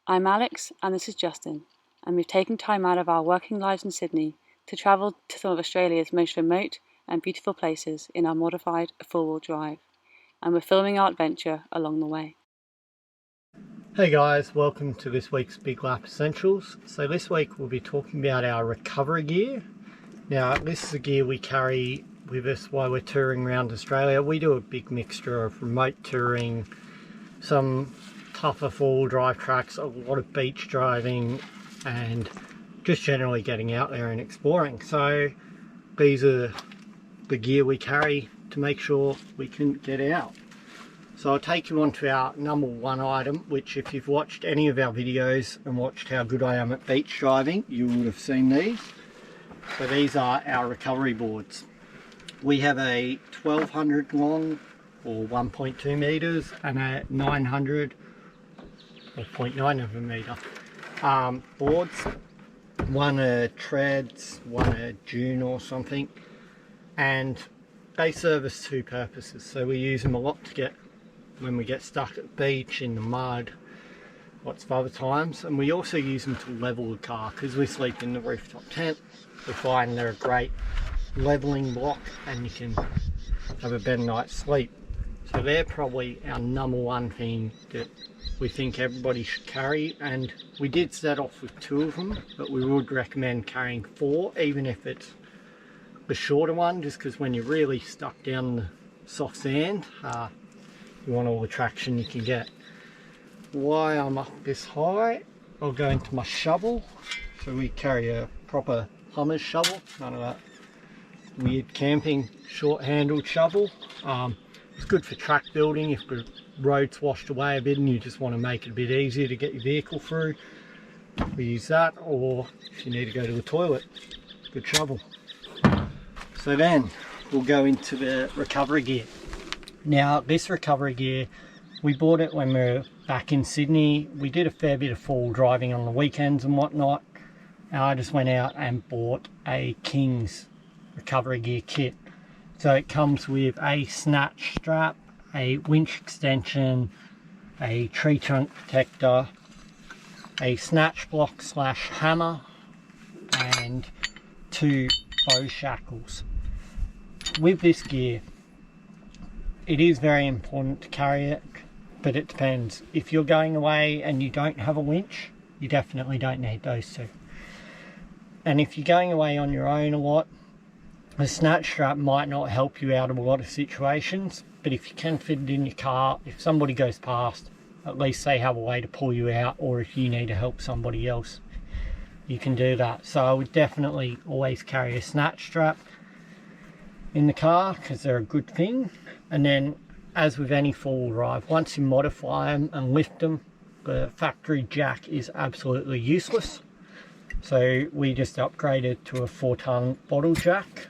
I'm Alex and this is Justin, and we've taken time out of our working lives in Sydney to travel to some of Australia's most remote and beautiful places in our modified four-wheel drive, and we're filming our adventure along the way. Hey guys, welcome to this week's Big Lap Essentials. So this week we'll be talking about our recovery gear. Now this is the gear we carry with us while we're touring around Australia. We do a big mixture of remote touring, some tougher four-wheel drive tracks, a lot of beach driving, and just generally getting out there and exploring. So these are the gear we carry to make sure we can get out. So I'll take you on to our number one item, which if you've watched any of our videos and watched how good I am at beach driving, you would have seen these. So these are our recovery boards. We have a 1200 long or 1.2 meters and a 900 or 0.9 of a meter boards. One are treads, one are dune or something, and they service two purposes. So we use them a lot to get when we get stuck at the beach, in the mud, lots of other times. And we also use them to level the car because we sleep in the rooftop tent. We find they're a great leveling block and you can have a better night's sleep. So they're probably our number one thing that we think everybody should carry, and we did set off with 2 of them, but we would recommend carrying 4, even if it's the shorter one, just because when you're really stuck down the soft sand, you want all the traction you can get. Why I'm up this high, I'll go into my shovel. So we carry a proper plumber's shovel, none of that weird camping short-handled shovel. It's good for track building if the road's washed away a bit and you just want to make it a bit easier to get your vehicle through. We use that, or if you need to go to the toilet, good shovel. So then we'll go into the recovery gear. Now this recovery gear, we bought it when we were back in Sydney. We did a fair bit of four-wheel driving on the weekends and whatnot, and I just went out and bought a King's recovery gear kit. So it comes with a snatch strap, a winch extension, a tree trunk protector, a snatch block / hammer, and 2 bow shackles. With this gear, it is very important to carry it, but it depends. If you're going away and you don't have a winch, you definitely don't need those 2. And if you're going away on your own a lot, the snatch strap might not help you out of a lot of situations, but if you can fit it in your car, if somebody goes past, at least they have a way to pull you out, or if you need to help somebody else, you can do that. So I would definitely always carry a snatch strap in the car because they're a good thing. And then, as with any four-wheel drive, once you modify them and lift them, the factory jack is absolutely useless. So we just upgraded to a 4-ton bottle jack,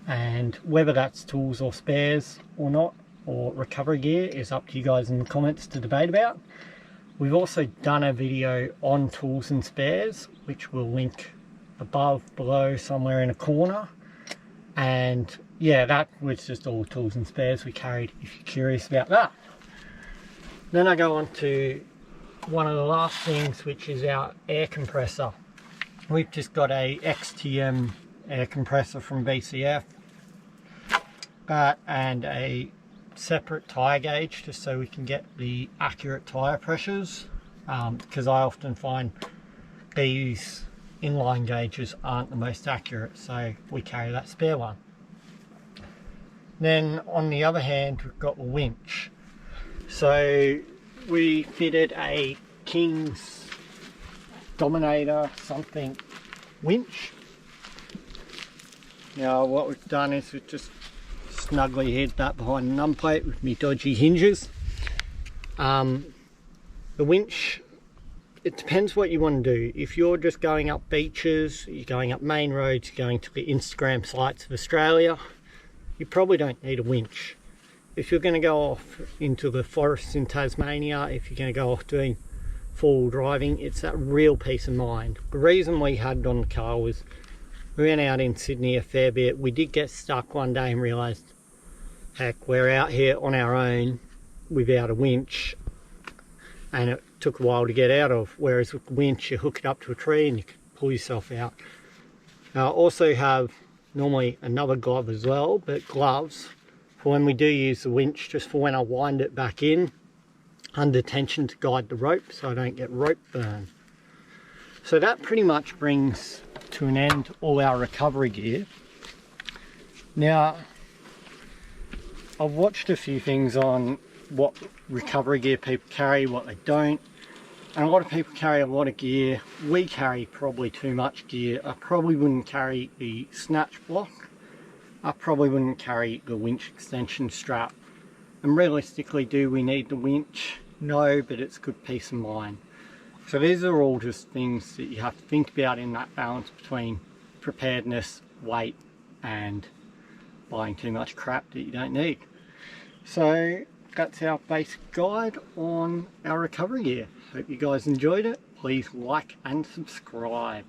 and whether that's tools or spares or not, or recovery gear, is up to you guys in the comments to debate about. We've also done a video on tools and spares, which we'll link above, below, somewhere in a corner. And yeah, that was just all tools and spares we carried, if you're curious about that. Then I go on to one of the last things, which is our air compressor. We've just got a XTM air compressor from BCF, and a separate tyre gauge just so we can get the accurate tyre pressures, because I often find these inline gauges aren't the most accurate, so we carry that spare one. Then on the other hand, we've got the winch. So we fitted a King's Dominator something winch. Now what we've done is we've just snugly hid that behind the num plate with me dodgy hinges. The winch, it depends what you want to do. If you're just going up beaches, you're going up main roads, you're going to the Instagram sites of Australia, you probably don't need a winch. If you're going to go off into the forests in Tasmania, if you're going to go off doing four-wheel driving, it's that real peace of mind. The reason we had it on the car was we went out in Sydney a fair bit. We did get stuck one day and realised, heck, we're out here on our own without a winch, and took a while to get out of, whereas with the winch you hook it up to a tree and you can pull yourself out. Now I also have normally another glove as well, but gloves for when we do use the winch, just for when I wind it back in under tension to guide the rope so I don't get rope burn. So that pretty much brings to an end all our recovery gear. Now I've watched a few things on what recovery gear people carry, what they don't, and a lot of people carry a lot of gear. We carry probably too much gear. I probably wouldn't carry the snatch block. I probably wouldn't carry the winch extension strap. And realistically, do we need the winch? No, but it's good peace of mind. So these are all just things that you have to think about in that balance between preparedness, weight, and buying too much crap that you don't need. So that's our basic guide on our recovery gear. Hope you guys enjoyed it. Please like and subscribe.